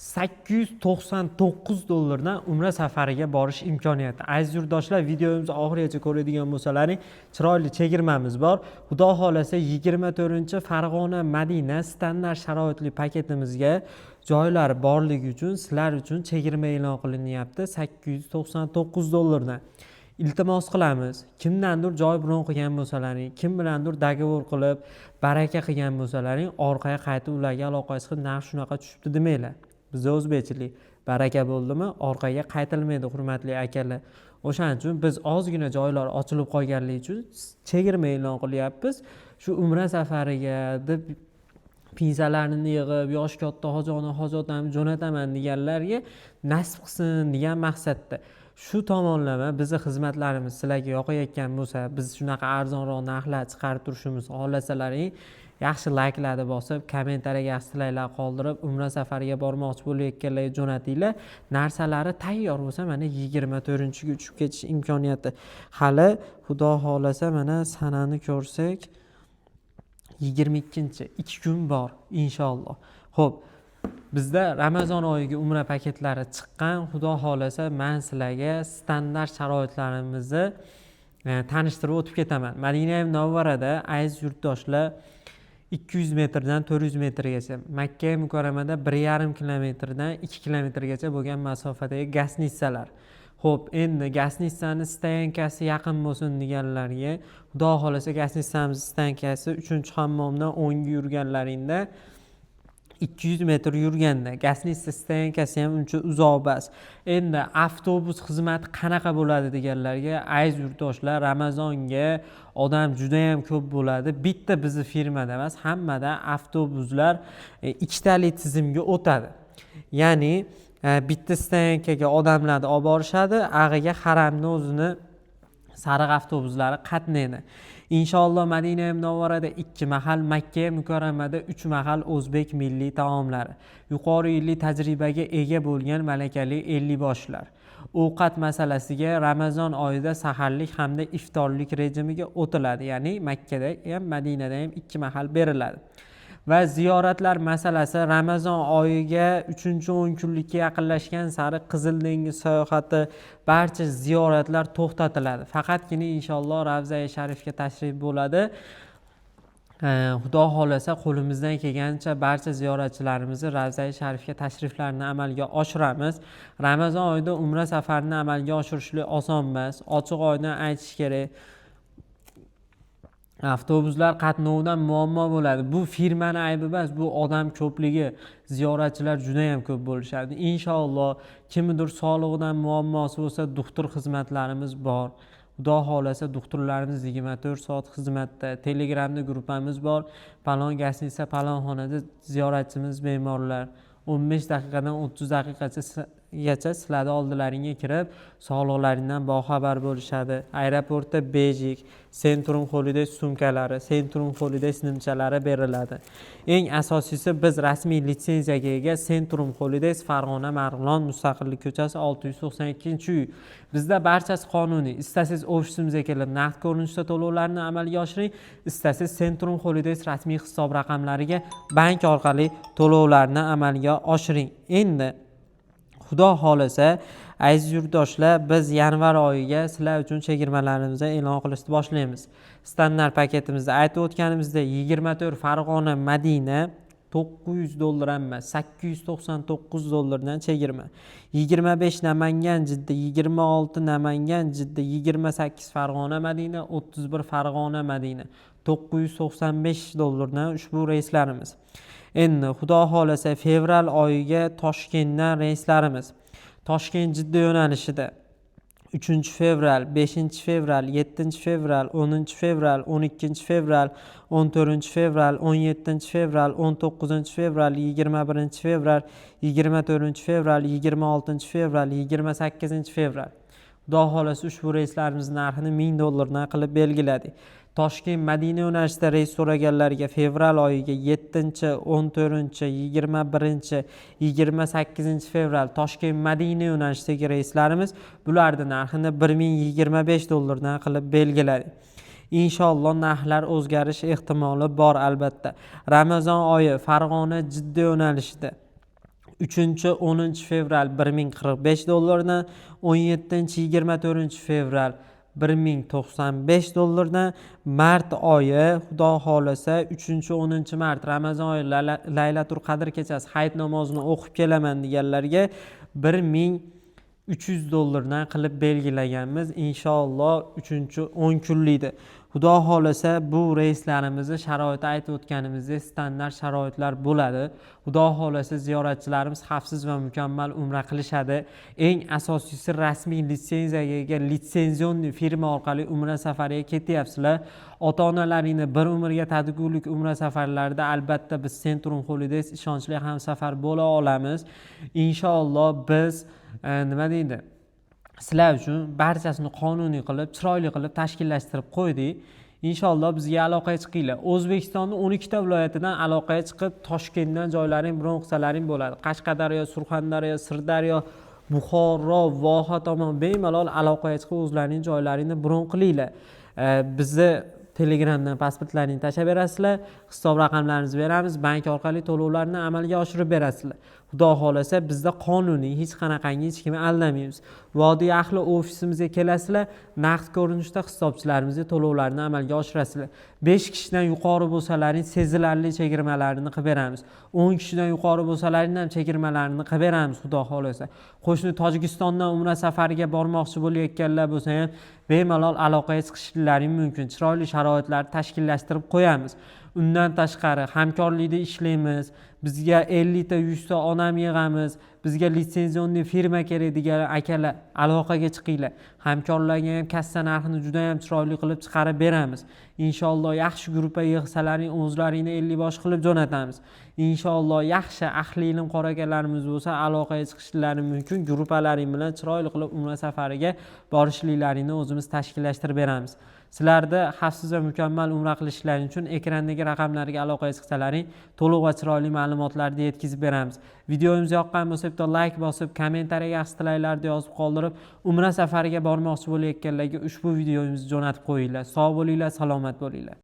$899 umra safariga borish imkoniyati. Aziz yurtdoshlar, videomizni oxirigacha ko'radigan bo'lsalaring, chiroyli chegirmamiz bor. Xudo xolasa 24-Farg'ona Madina standart sharoitli paketimizga joylar borligi uchun sizlar uchun chegirma e'lon qilinyapti $899 dan. Iltimos qilamiz, kimdandir joy bron qilgan bo'lsalaring, kim bilandir dogovor qilib, baraka qilgan bo'lsalaring, orqaga qaytib ularga aloqangiz qilib, narx shunaqa tushibdi demanglar. Bizda o'zbekchilik baraka bo'ldimi, orqaga qaytilmaydi, hurmatli akalar. O'shaning uchun biz ozgina joylar ochilib qolganligi uchun chegirma e'lon qilyapmiz. Shu umra safariga deb pinsalarni yig'ib, yosh katta hojoni hojotamni jo'nataman deganlarga nasib qilsin degan maqsadda. Shu tomonlama bizni xizmatlarimiz sizlarga yoqayotgan bo'lsa, biz shunaqa arzonroq narxlar chiqarib turishimiz xohlasalaring, yaxshi layklarni bosib, kommentariyaga yaxshiliklar qoldirib, umra safariga bormoqchi bo'layotganlarga jo'natinglar. Narsalari tayyor bo'lsa, mana 24-ga uchib ketish imkoniyati. Hali xudo xolasa mana sanani ko'rsak, 22-chi 2 kun bor inshaalloh. Xo'p, bizda Ramazon oyiga umra paketlari chiqqan. Xudo xolasa men sizlarga standart sharoitlarimizni tanishtirib o'tib ketaman. Madina Munavvarada aziz yurtdoshlar 200 metrdan 400 metrgacha, Makka Mukarramada 1,5 kilometrdan 2 kilometrgacha bo'lgan masofadagi gasnitsalar. Xo'p, endi gasnitsani stayankasi yaqin bo'lsin deganlarga, xudo xolasa gasnitsamiz stayankasi 3-hammomdan 10 ga yurganlaringda 200 metr yurganda gasnitsa stayankasi ham uncha uzoq emas. Endi avtobus xizmati qanaqa bo'ladi deganlarga, aziz yurtdoshlar, Ramazonga odam juda ham ko'p bo'ladi. Bitta bizni firmada emas, hammada avtobuslar ikkitalik tizimga o'tadi. Ya'ni bitta stayankaga odamlarni olib borishadi, ag'iga haramni o'zini sariq avtobuslari qatnaydi. Inshaalloh Madina Munavvarada 2 mahal, Makka Mukarramada 3 mahal o'zbek milliy taomlari. Yuqori yillik tajribaga ega bo'lgan malakali 50 boshlar. Ovqat masalasiga Ramazon oyida saharlik hamda iftorlik rejimiga o'tiladi. Ya'ni Makkada ham Madinada ham 2 mahal beriladi. Va ziyoratlar masalasi Ramazon oyiga 3-10 kunlikka yaqinlashgan sari Qizil dengiz sayohati, barcha ziyoratlar to'xtatiladi. Faqatgina inshaalloh Ravza-i Sharifga tashrif bo'ladi. Xudo xolasa qo'limizdan kelgancha barcha ziyoratchilarimizni Ravza-i Sharifga tashriflarini amalga oshiramiz. Ramazon oyida umra safarini amalga oshirishlik oson emas. Ochiq oydan aytish kerak. Avtobuslar qatnovidan muammo bo'ladi. Bu firmani aybi emas, bu odam ko'pligi, ziyoratchilar juda ham ko'p bo'lishadi. Inshaalloh kimnidir sog'lig'idan muammosi bo'lsa, doktor xizmatlarimiz bor. Xudo xolasa doktorlarimiz 24 soat xizmatda. Telegramda gruppamiz bor. Palon gasnitsa, palon xonada ziyoratchimiz bemorlar 15 daqiqadan 30 daqiqagacha sizlarning oldilaringga kirib, sog'liqlaringdan boxabar bo'lishadi. Aeroportda bejik, Centrum Holiday sumkalari, Centrum Holiday nimchalari beriladi. Eng asosiysi, biz rasmiy litsenziyaga ega Centrum Holiday Farg'ona Marg'ilon Mustaqillik ko'chasi 692-uy. Bizda barchasi qonuniy. Istasiz ofisimizga kelib naqd ko'rinishda to'lovlarni amalga oshiring, istasiz Centrum Holiday rasmiy hisob raqamlariga bank orqali to'lovlarni amalga oshiring. Endi xudo xolasa, aziz yurtdoshlar, biz yanvar oyiga sizlar uchun chegirmalarimizni e'lon qilishni boshlaymiz. Standart paketimizda aytib o'tganimizda 24 Farg'ona Madina $900 emas, $899 dan chegirma. 25 Namangan Jidda, 26 Namangan Jidda, 28 Farg'ona Madina, 31 Farg'ona Madina $995 dan ushbu reyslarimiz. Endi xudo xolasa fevral oyiga Toshkentdan reyslarimiz. Toshkent Jidda yo'nalishida 3-fevral, 5-fevral, 7-fevral, 10-fevral, 12-fevral, 14-fevral, 17-fevral, 19-fevral, 21-fevral, 24-fevral, 26-fevral, 28-fevral. Xudo xolasa ushbu reyslarimiz narxini $1000 dan qilib belgiladik. Toshkent Madina yo'nalishida reys so'raganlarga fevral oyiga 7, 14, 21, 28 fevral Toshkent Madina yo'nalishidagi reyslarimiz bularning narxini $1025 dan qilib belgiladik. Inshaalloh narxlar o'zgarish ehtimoli bor albatta. Ramazon oyi Farg'ona Jidda yo'nalishida 3-10 fevral 1045 dollardan, 17-24 fevral 1095 dollardan, mart oyi xudo xohlasa 3-10 mart Ramazon oyi Laylatul Qadr kechasi hayit namozini o'qib kelaman deganlarga 1300 dollardan qilib belgilaganmiz. Inshaalloh 10 kunlikda. Xudo xohlasa bu reyslarimizni sharoiti aytib o'tganimizdek standart sharoitlar bo'ladi. Xudo xohlasa ziyoratchilarimiz xavfsiz va mukammal umra qilishadi. Eng asosiysi rasmiy litsenziyaga ega litsenzionni firma orqali umra safariga ketyapsizlar. Ota-onalaringni bir umrga tadbirkorlik umra safarlarida albatta biz Centrum Holidays ishonchli hamsafar bo'la olamiz. Inshaalloh biz nima deydi? Sizlar uchun barchasini qonuniy qilib, chiroyli qilib tashkillashtirib qo'ydik. Inshaalloh bizga aloqaga chiqinglar. O'zbekistonning 12 ta viloyatidan aloqaga chiqib, Toshkentdan joylaring bron qilsalaring bo'ladi. Qashqadaryo, Surxondaryo, Sirdaryo, Buxoro, Voha tomon bemalol aloqaga chiqib o'zlarining joylaringni bron qilinglar. Bizni Telegramdan pasportlaringni tashlab berasizlar, hisob raqamlaringizni beramiz, bank orqali to'lovlarni amalga oshirib berasizlar. Xudo xohlasa bizda qonuniy hech qanaqangi hech kimni aldamaymiz. Vodiy ahli ofisimizga kelasizlar, naqd ko'rinishda hisobchilarimizga to'lovlarni amalga oshirasizlar. 5 kishidan yuqori bo'lsalaring sezilarli chegirmalarni qilib beramiz. 10 kishidan yuqori bo'lsalaring ham chegirmalarni qilib beramiz xudo xohlasa. Qo'shni Tojikistondan umra safariga bormoqchi bo'layotganlar bo'lsa ham bemalol aloqaga chiqishlaring mumkin. Chiroyli sharoitlar tashkillashtirib qo'yamiz. Undan tashqari hamkorlikda ishlaymiz. Bizga 50 ta 100 ta onam yig'amiz. Bizga litsenzionni firma kerak degan akalar aloqaga chiqinglar. Hamkorlarga ham kassa narxini juda ham chiroyli qilib chiqarib beramiz. Inshaalloh yaxshi gruppa yig'salaring o'zlaringni 50 bosh qilib jo'natamiz. Inshaalloh yaxshi ahli ilm qorakalarimiz bo'lsa aloqaga chiqishlari mumkin. Gruppalaring bilan chiroyli qilib umra safariga borishliklaringni o'zimiz tashkillashtirib beramiz. Sizlarda xavfsiz va mukammal umra qilishlaring uchun ekrandagi raqamlarga aloqaga chiqsalaring to'liq va chiroyli ma'lumotlarni yetkazib beramiz. Videomiz yoqqan bo'lsa bitta like bosib, kommentariyaga yaxshi tilaylarni yozib qoldirib, umra safariga bormoqchi bo'layotganlarga ushbu videomizni jo'natib qo'yinglar. Sog' bo'linglar, salomat bo'linglar.